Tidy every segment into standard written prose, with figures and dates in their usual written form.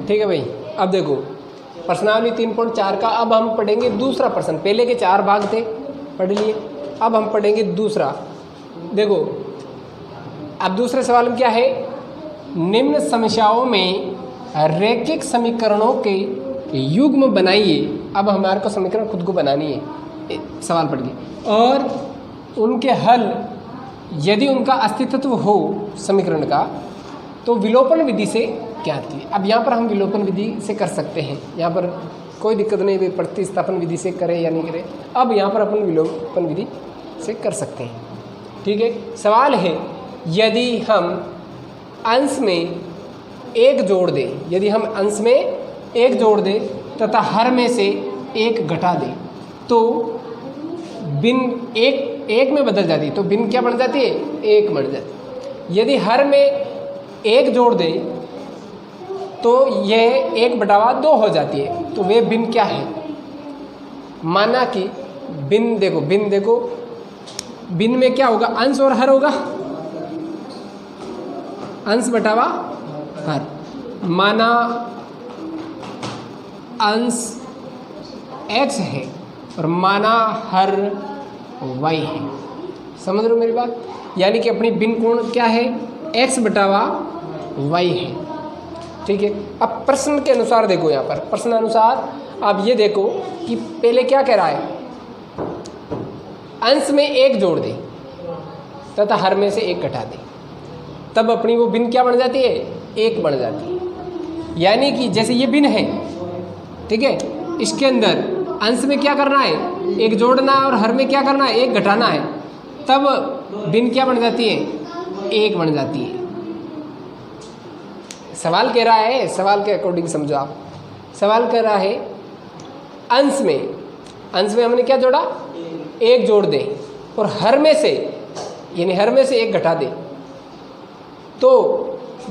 ठीक है भाई। अब देखो प्रश्नावली 3.4 का अब हम पढ़ेंगे दूसरा प्रश्न। पहले के 4 भाग थे, पढ़ लिए, अब हम पढ़ेंगे दूसरा। देखो अब दूसरे सवाल में क्या है, निम्न समस्याओं में रैखिक समीकरणों के युग्म बनाइए। अब हमारे को समीकरण खुद को बनानी है, सवाल पढ़िए, और उनके हल यदि उनका अस्तित्व हो समीकरण का तो विलोपन विधि से ज्ञात कीजिए। अब यहाँ पर हम विलोपन विधि से कर सकते हैं, यहाँ पर कोई दिक्कत नहीं, वे प्रतिस्थापन विधि से करें या नहीं करें, अब यहाँ पर अपन विलोपन विधि से कर सकते हैं। ठीक है, सवाल है यदि हम अंश में 1 जोड़ दें, यदि हम अंश में 1 जोड़ दें तथा हर में से 1 घटा दें तो भिन्न एक में बदल जाती है, तो भिन्न क्या बन जाती है, 1 बन जाती है। यदि हर में 1 जोड़ दें तो यह 1/2 हो जाती है, तो वे भिन्न क्या है। माना कि भिन्न देखो भिन्न में क्या होगा, अंश और हर होगा, अंश बटावा हर। माना अंश x है और माना हर y है। समझ रहे हो मेरी बात, यानी कि अपनी भिन्न कोण क्या है, x बटावा y है। ठीक है, अब प्रश्न के अनुसार देखो, यहाँ पर प्रश्न अनुसार आप ये देखो कि पहले क्या कह रहा है, अंश में 1 जोड़ दे तथा हर में से 1 घटा दे, तब अपनी वो भिन्न क्या बन जाती है, 1 बन जाती है। यानी कि जैसे ये भिन्न है, ठीक है, इसके अंदर अंश में क्या करना है, 1 जोड़ना है और हर में क्या करना है, 1 घटाना है, तब भिन्न क्या बन जाती है, 1 बन जाती है। सवाल कह रहा है, सवाल के अकॉर्डिंग समझो आप, सवाल कह रहा है अंश में हमने क्या जोड़ा, 1 जोड़ दे और हर में से यानी हर में से 1 घटा दे तो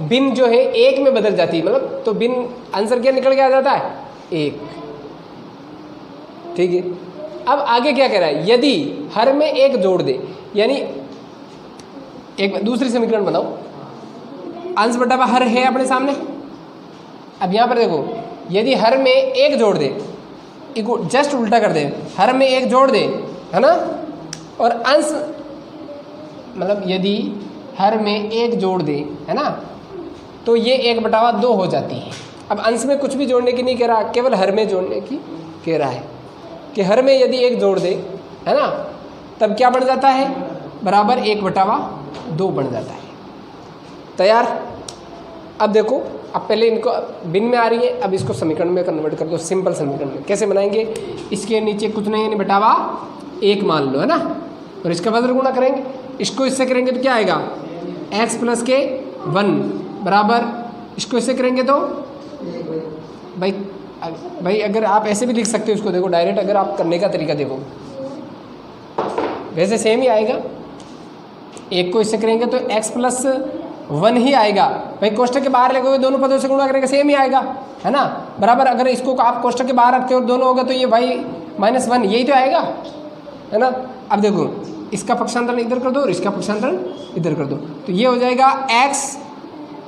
भिन्न जो है 1 में बदल जाती है, मतलब तो भिन्न आंसर क्या निकल के आ जाता है, 1। ठीक है, अब आगे क्या कह रहा है, यदि हर में 1 जोड़ दे, यानी एक दूसरी समीकरण बनाओ, अंश बटा हर है अपने सामने। अब यहाँ पर देखो, यदि हर में 1 जोड़ दे, जस्ट उल्टा कर दे, हर में 1 जोड़ दे, है ना, और अंश मतलब यदि हर में 1 जोड़ दे, है ना, तो ये 1/2 हो जाती है। अब अंश में कुछ भी जोड़ने की नहीं कह रहा, केवल हर में जोड़ने की कह रहा है कि हर में यदि 1 जोड़ दे, है ना, तब क्या बन जाता है, बराबर 1/2 बन जाता है। तैयार। अब देखो, अब पहले इनको भिन्न में आ रही है, अब इसको समीकरण में कन्वर्ट कर दो, सिंपल समीकरण में। कैसे बनाएंगे, इसके नीचे कुछ नहीं यानी बटावा 1 मान लो, है ना, और इसका वज्र गुणा करेंगे, इसको इससे करेंगे तो क्या आएगा, x + k 1 बराबर, इसको इससे करेंगे तो भाई अगर आप ऐसे भी लिख सकते हो इसको, देखो डायरेक्ट अगर आप करने का तरीका देखो, वैसे सेम ही आएगा। 1 को इससे करेंगे तो x + 1 ही आएगा। भाई कोष्ठक के बाहर लगोगे, दोनों पदों से गुणा करेंगे, सेम ही आएगा, है ना, बराबर। अगर इसको आप कोष्ठक के बाहर रखते हो दोनों होगा तो ये y - 1 यही तो आएगा, है ना। अब देखो, इसका पक्षांतरण इधर कर दो और इसका पक्षांतरण इधर कर दो, तो ये हो जाएगा x,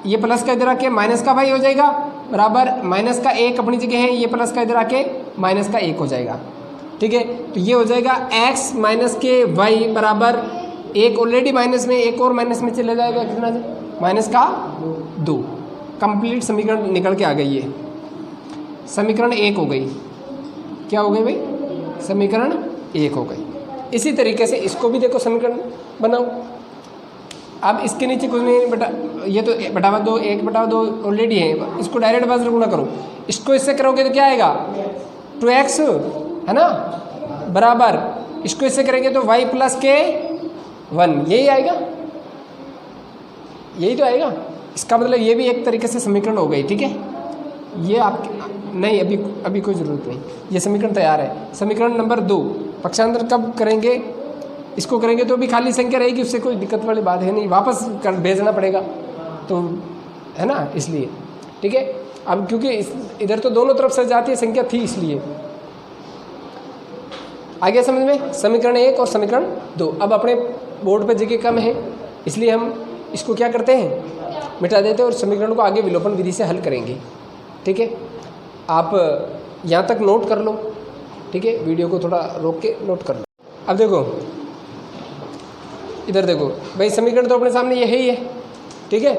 ये प्लस का इधर आके माइनस का y हो जाएगा, बराबर माइनस का 1 अपनी जगह है, ये प्लस का इधर आके माइनस का 1 हो जाएगा। ठीक है, तो ये हो जाएगा x - k y बराबर 1 ऑलरेडी माइनस में, 1 और माइनस में चले जाएगा, कितना -2। कंप्लीट समीकरण निकल के आ गई है, समीकरण 1 हो गई। क्या हो गई भाई, समीकरण 1 हो गई। इसी तरीके से इसको भी देखो, समीकरण बनाओ। अब इसके नीचे कुछ नहीं बटा, ये तो बटावा 2, 1/2 ऑलरेडी है, इसको डायरेक्ट वज्र गुणा करो, इसको इससे करोगे तो क्या आएगा, 2x, है ना, बराबर, इसको इससे करेंगे तो y + k 1 यही आएगा, यही तो आएगा। इसका मतलब ये भी एक तरीके से समीकरण हो गई। ठीक है, ये आपके नहीं, अभी कोई ज़रूरत नहीं, ये समीकरण तैयार है। समीकरण नंबर 2, पक्षांतर कब करेंगे, इसको करेंगे तो भी खाली संख्या रहेगी, उससे कोई दिक्कत वाली बात है नहीं, वापस कर भेजना पड़ेगा, तो है ना, इसलिए। ठीक है, अब क्योंकि इधर तो दोनों तरफ से जाती है संख्या थी, इसलिए आगे समझ में। समीकरण 1 और समीकरण 2। अब अपने बोर्ड पर जगह कम है, इसलिए हम इसको क्या करते हैं, मिटा देते हैं और समीकरण को आगे विलोपन विधि से हल करेंगे। ठीक है, आप यहाँ तक नोट कर लो, ठीक है, वीडियो को थोड़ा रोक के नोट कर लो। अब देखो इधर देखो भाई, समीकरण तो अपने सामने यही है, ठीक है।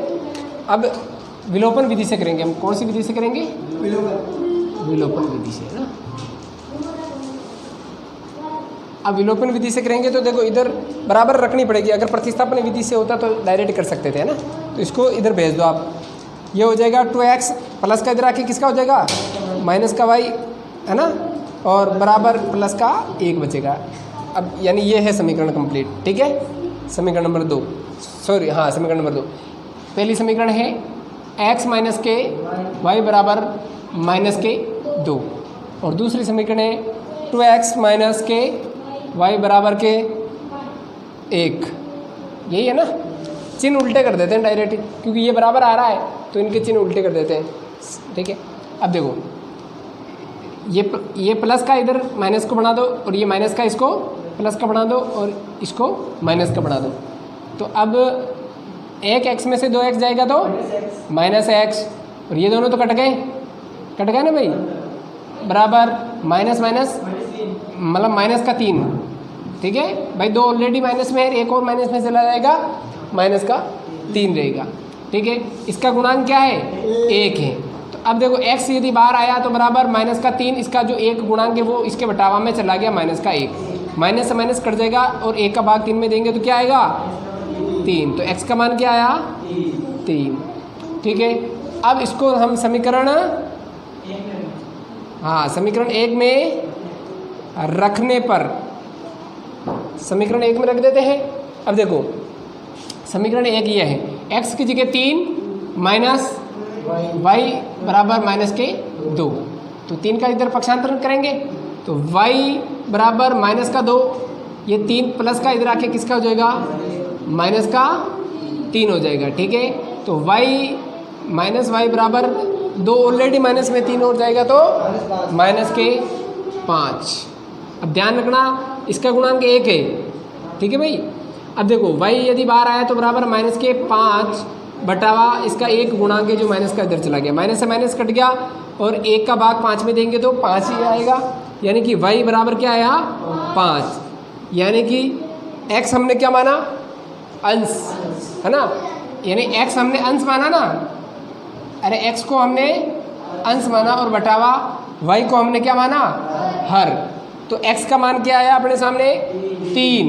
अब विलोपन विधि से करेंगे हम। कौन सी विधि से करेंगे? विलोपन विधि से, है ना। अब विलोपन विधि से करेंगे तो देखो इधर बराबर रखनी पड़ेगी। अगर प्रतिस्थापन विधि से होता तो डायरेक्ट कर सकते थे, है ना। तो इसको इधर भेज दो आप, ये हो जाएगा 2x प्लस का इधर आके किसका हो जाएगा माइनस का y, है ना, और बराबर प्लस का 1 बचेगा। अब यानी ये है समीकरण कंप्लीट, ठीक है। समीकरण नंबर 2, सॉरी हाँ समीकरण नंबर 2। पहली समीकरण है x माइनस के y बराबर माइनस के 2, और दूसरी समीकरण है 2x माइनस के y बराबर के 1। यही है ना। चिन्ह उल्टे कर देते हैं डायरेक्ट, क्योंकि ये बराबर आ रहा है तो इनके चिन्ह उल्टे कर देते हैं, ठीक है। अब देखो ये प्लस का इधर माइनस को बना दो, और ये माइनस का इसको प्लस का बना दो, और इसको माइनस का बना दो। तो अब एक x में से 2x जाएगा तो माइनस x, और ये दोनों तो कट गए ना भाई, बराबर माइनस माइनस मतलब माइनस का 3, ठीक है भाई। 2 ऑलरेडी माइनस में है, एक और माइनस में चला जाएगा, माइनस का 3 रहेगा, ठीक है। इसका गुणांक क्या है? 1 है। तो अब देखो x यदि बाहर आया तो बराबर माइनस का 3, इसका जो 1 गुणांक है वो इसके बटावा में चला गया, माइनस का 1। माइनस से माइनस कट जाएगा, और 1 का भाग 3 में देंगे तो क्या आएगा? 3। तो x का मान क्या आया? 3, ठीक है। अब इसको हम समीकरण समीकरण 1 में रखने पर, समीकरण 1 में रख देते हैं। अब देखो समीकरण 1 ये है, x की जगह 3 माइनस y बराबर माइनस के 2, तो 3 का इधर पक्षांतरण करेंगे तो y बराबर माइनस का 2, ये 3 प्लस का इधर आके किसका हो जाएगा? माइनस का 3 हो जाएगा, ठीक है। तो y माइनस y बराबर 2, ऑलरेडी माइनस में 3 हो जाएगा तो माइनस के 5। अब ध्यान रखना इसका गुणांक 1 है, ठीक है भाई। अब देखो y यदि बाहर आया तो बराबर माइनस के 5 बटावा इसका 1 गुणांक है जो माइनस का इधर चला गया, माइनस से माइनस कट गया, और 1 का भाग 5 में देंगे तो 5 ही आएगा। यानी कि y बराबर क्या आया? 5। यानी कि x हमने क्या माना? अंश, है ना। यानी x हमने अंश माना ना, अरे x को हमने अंश माना, और बटावा y को हमने क्या माना? हर। तो x का मान क्या आया अपने सामने? 3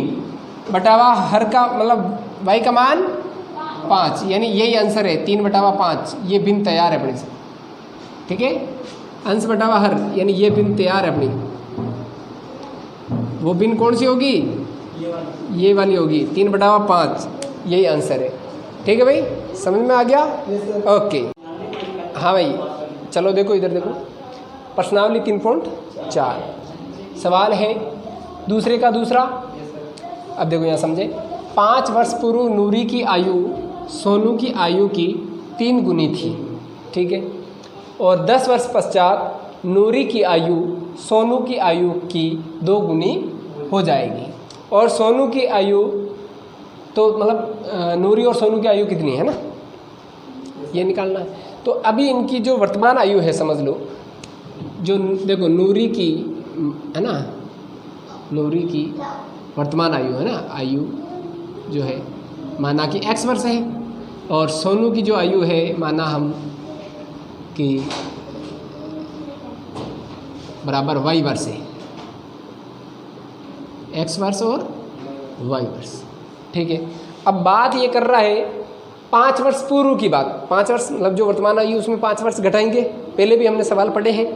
बटावा हर का मतलब y का मान 5, यानी यही आंसर है 3 बटावा 5। ये भिन्न तैयार है अपने से, ठीक है। अंश बटावा हर यानी ये भिन्न तैयार है अपनी। वो भिन्न कौन सी होगी? ये वाली होगी, 3 बटावा 5, यही आंसर है, ठीक है भाई। समझ में आ गया? ओके हाँ भाई, चलो देखो इधर देखो, प्रश्नावली 3.4 सवाल है दूसरे का दूसरा। अब देखो यहाँ समझे, 5 वर्ष पूर्व नूरी की आयु सोनू की आयु की 3 गुनी थी, ठीक है। और 10 वर्ष पश्चात नूरी की आयु सोनू की आयु की 2 गुनी हो जाएगी। और सोनू की आयु तो मतलब नूरी और सोनू की आयु कितनी है ना, ये निकालना है। तो अभी इनकी जो वर्तमान आयु है समझ लो, जो देखो नूरी की है ना, नूरी की वर्तमान आयु है ना, आयु जो है माना कि x वर्ष है, और सोनू की जो आयु है माना हम कि बराबर y वर्ष है, x वर्ष और y वर्ष, ठीक है। अब बात ये कर रहा है 5 वर्ष पूर्व की बात। 5 वर्ष मतलब जो वर्तमान आयु उसमें 5 वर्ष घटाएंगे, पहले भी हमने सवाल पढ़े हैं,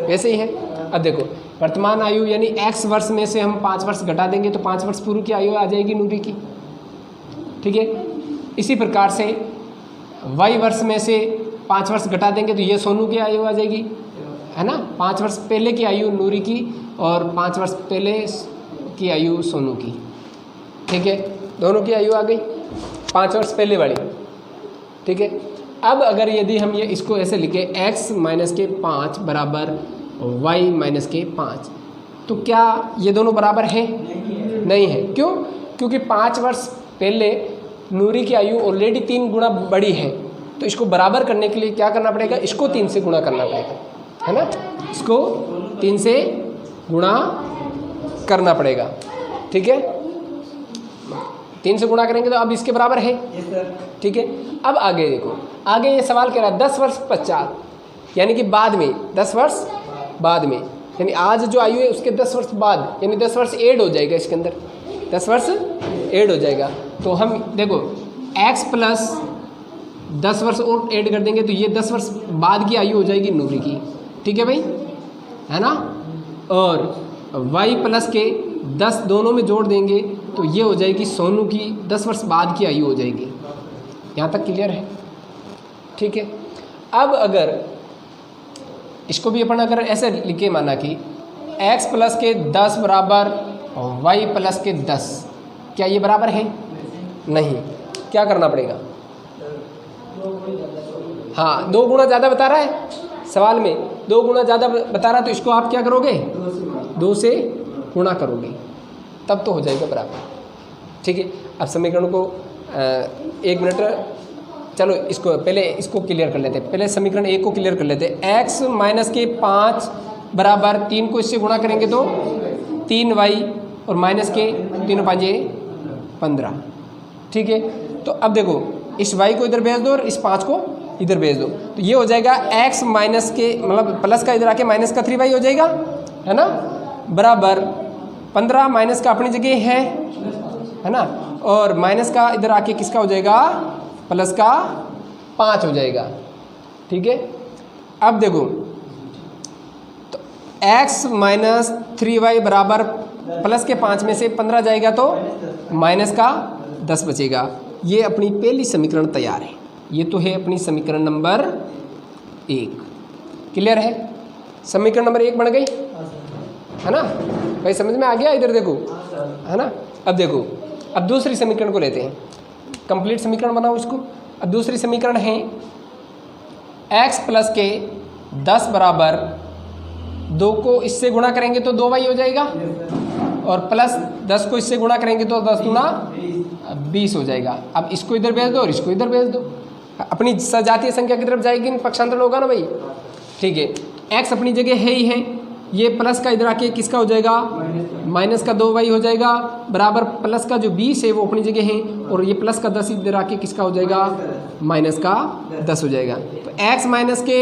वैसे ही है। अब देखो वर्तमान आयु यानी x वर्ष में से हम 5 वर्ष घटा देंगे तो 5 वर्ष पूर्व की आयु आ जाएगी नूरी की, ठीक है। इसी प्रकार से y वर्ष में से 5 वर्ष घटा देंगे तो ये सोनू की आयु आ जाएगी, है ना। 5 वर्ष पहले की आयु नूरी की और 5 वर्ष पहले की आयु सोनू की, ठीक है। दोनों की आयु आ गई 5 वर्ष पहले वाली, ठीक है। अब अगर यदि हम ये इसको ऐसे लिखे x माइनस के 5 बराबर y माइनस के 5, तो क्या ये दोनों बराबर हैं? नहीं है। क्यों? क्योंकि 5 वर्ष पहले नूरी की आयु ऑलरेडी 3 गुना बड़ी है, तो इसको बराबर करने के लिए क्या करना पड़ेगा, इसको 3 से गुणा करना पड़ेगा, है ना, इसको 3 से गुणा करना पड़ेगा, ठीक है। 3 से गुणा करेंगे तो अब इसके बराबर है, ठीक है। अब आगे देखो, आगे ये सवाल कह रहा है 10 वर्ष पश्चात, यानी कि बाद में, 10 वर्ष बाद में, यानी आज जो आयु है उसके 10 वर्ष बाद, यानी 10 वर्ष ऐड हो जाएगा इसके अंदर, 10 वर्ष ऐड हो जाएगा। तो हम देखो x प्लस 10 वर्ष और ऐड कर देंगे तो ये 10 वर्ष बाद की आयु हो जाएगी नूरी की, ठीक है भाई, है ना। और y प्लस के 10 दोनों में जोड़ देंगे तो ये हो जाएगी सोनू की 10 वर्ष बाद की आयु हो जाएगी। यहाँ तक क्लियर है, ठीक है। अब अगर इसको भी अपन अगर ऐसे लिखे माना कि x प्लस के 10 बराबर y प्लस के 10, क्या ये बराबर है? नहीं, क्या करना पड़ेगा? हाँ, 2 गुना ज़्यादा बता रहा है सवाल में, 2 गुना ज़्यादा बता रहा है, तो इसको आप क्या करोगे, 2 से गुणा करोगे, तब तो हो जाएगा बराबर, ठीक है। अब समीकरण को 1 मिनट, चलो इसको पहले इसको क्लियर कर लेते हैं, पहले समीकरण 1 को क्लियर कर लेते हैं। x माइनस के 5 बराबर 3 को इससे गुणा करेंगे तो 3y और माइनस के 3 5 15, ठीक है। तो अब देखो इस y को इधर भेज दो और इस 5 को इधर भेज दो, तो ये हो जाएगा x माइनस के मतलब प्लस का इधर आके माइनस का 3y हो जाएगा, है ना, बराबर 15 माइनस का अपनी जगह है ना, और माइनस का इधर आके किसका हो जाएगा, प्लस का 5 हो जाएगा, ठीक है। अब देखो तो x माइनस 3y बराबर प्लस के 5 में से 15 जाएगा तो माइनस का 10 बचेगा। ये अपनी पहली समीकरण तैयार है, ये तो है अपनी समीकरण नंबर 1, क्लियर है। समीकरण नंबर 1 बन गई, है ना भाई, समझ में आ गया, इधर देखो, है ना। अब देखो, अब दूसरी समीकरण को लेते हैं, कंप्लीट समीकरण बनाओ इसको। अब दूसरी समीकरण है x प्लस के 10 बराबर 2 को इससे गुणा करेंगे तो 2y हो जाएगा, और प्लस 10 को इससे गुणा करेंगे तो 10 गुना 20 हो जाएगा। अब इसको इधर भेज दो और इसको इधर भेज दो, अपनी सजातीय संख्या की तरफ जाएगी, पक्षांतर होगा ना भाई, ठीक है। x अपनी जगह है ही है, ये प्लस का इधर आके किसका हो जाएगा, माइनस का 2y हो जाएगा, बराबर प्लस का जो 20 है वो अपनी जगह है, और ये प्लस का 10 इधर आके किसका हो जाएगा, माइनस का 10 हो जाएगा। तो x माइनस के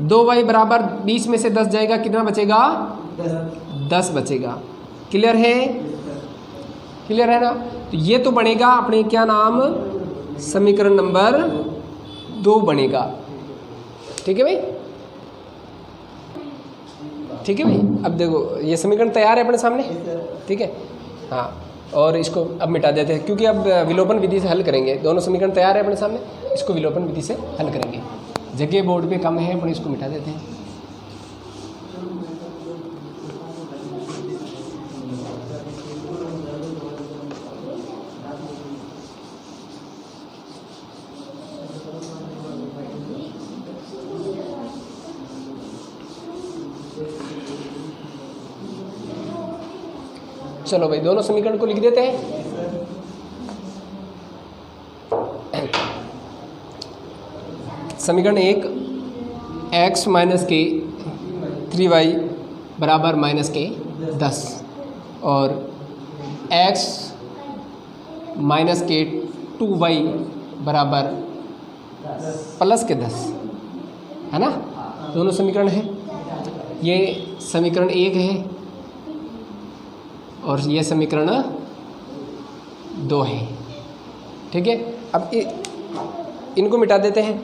2y बराबर 20 में से 10 जाएगा, कितना बचेगा, 10 बचेगा। क्लियर है, क्लियर है ना। तो ये तो बनेगा अपने क्या नाम, समीकरण नंबर 2 बनेगा, ठीक है भाई, ठीक है भाई। अब देखो ये समीकरण तैयार है अपने सामने, ठीक है, हाँ। और इसको अब मिटा देते हैं, क्योंकि अब विलोपन विधि से हल करेंगे, दोनों समीकरण तैयार है अपने सामने, इसको विलोपन विधि से हल करेंगे। जगह बोर्ड पे कम है, अपन इसको मिटा देते हैं। चलो भाई, दोनों समीकरण को लिख देते हैं। समीकरण 1, x माइनस के 3y बराबर माइनस के 10, और x माइनस के 2y बराबर प्लस के 10, है ना, दोनों समीकरण है। ये समीकरण 1 है और ये समीकरण 2 है, ठीक है। अब इनको मिटा देते हैं।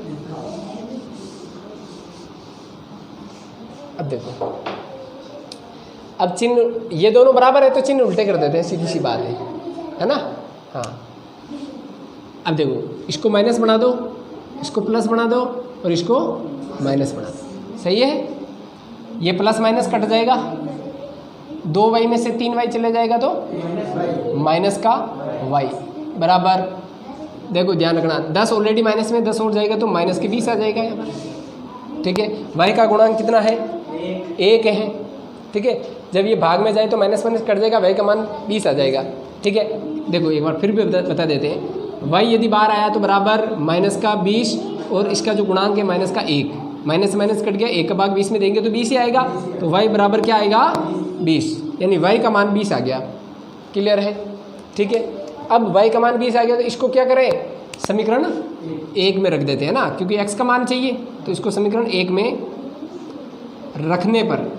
अब देखो, अब चिन्ह ये दोनों बराबर है तो चिन्ह उल्टे कर देते हैं, सीधी सी बात है ना। हाँ, अब देखो इसको माइनस बना दो, इसको प्लस बना दो और इसको माइनस बना दो, सही है। ये प्लस माइनस कट जाएगा, 2y में से 3y चले जाएगा तो माइनस का y बराबर, देखो ध्यान रखना, 10 ऑलरेडी माइनस में, 10 और जाएगा तो माइनस के 20 आ जाएगा यहाँ पर, ठीक है। y का गुणांक कितना है, 1 है, ठीक है। जब ये भाग में जाए तो माइनस माइनस कट जाएगा, y का मान 20 आ जाएगा, ठीक है। देखो एक बार फिर भी बता देते हैं, y यदि बाहर आया तो बराबर माइनस का 20 और इसका जो गुणांक है माइनस का 1, माइनस से माइनस कट गया, 1 का भाग 20 में देंगे तो 20 ही आएगा। तो y बराबर क्या आएगा 20, यानी y का मान 20 आ गया। क्लियर है? ठीक है। अब y का मान 20 आ गया तो इसको क्या करें, समीकरण 1 में रख देते हैं ना, क्योंकि x का मान चाहिए। तो इसको समीकरण 1 में रखने पर,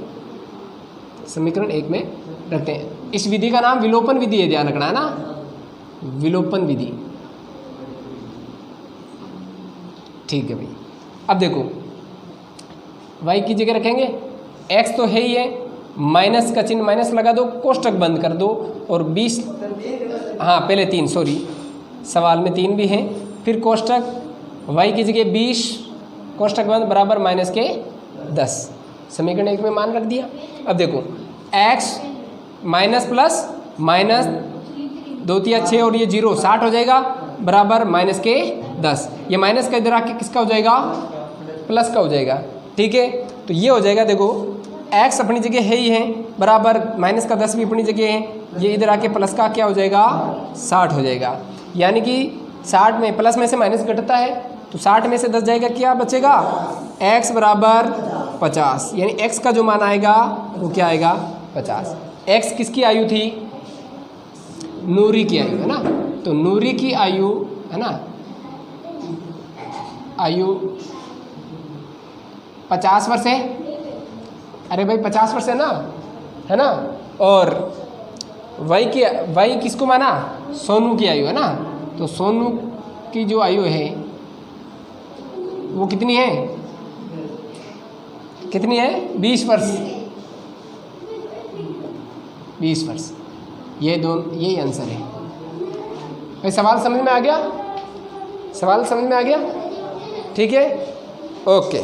समीकरण 1 में रखते हैं। इस विधि का नाम विलोपन विधि है, ध्यान रखना है ना, विलोपन विधि। ठीक है भाई। अब देखो y की जगह रखेंगे, x तो है ही है, माइनस का चिन्ह माइनस लगा दो, कोष्टक बंद कर दो, और 20, हाँ पहले 3, सॉरी सवाल में 3 भी हैं, फिर कोष्टक y की जगह 20 कोष्टक बंद बराबर माइनस के 10, समीकरण 1 में मान रख दिया। अब देखो x माइनस प्लस माइनस 2 3 6 और ये 0 60 हो जाएगा बराबर माइनस के 10। ये माइनस का इधर आके किसका हो जाएगा, प्लस का हो जाएगा। ठीक है, तो ये हो जाएगा, देखो x अपनी जगह है ही है बराबर माइनस का 10 भी अपनी जगह है, ये इधर आके प्लस का क्या हो जाएगा 60 हो जाएगा। यानी कि 60 में प्लस में से माइनस घटता है तो 60 में से 10 जाएगा, क्या बचेगा x बराबर 50, यानी x का जो मान आएगा वो क्या आएगा 50। x किसकी आयु थी, नूरी की आयु है ना, तो नूरी की आयु है ना, आयु 50 वर्ष है। अरे भाई 50 वर्ष है ना, और y किसको माना, सोनू की आयु है ना, तो सोनू की जो आयु है वो कितनी है, 20 वर्ष, 20 वर्ष। यही आंसर है भाई। सवाल समझ में आ गया, ठीक है, ओके।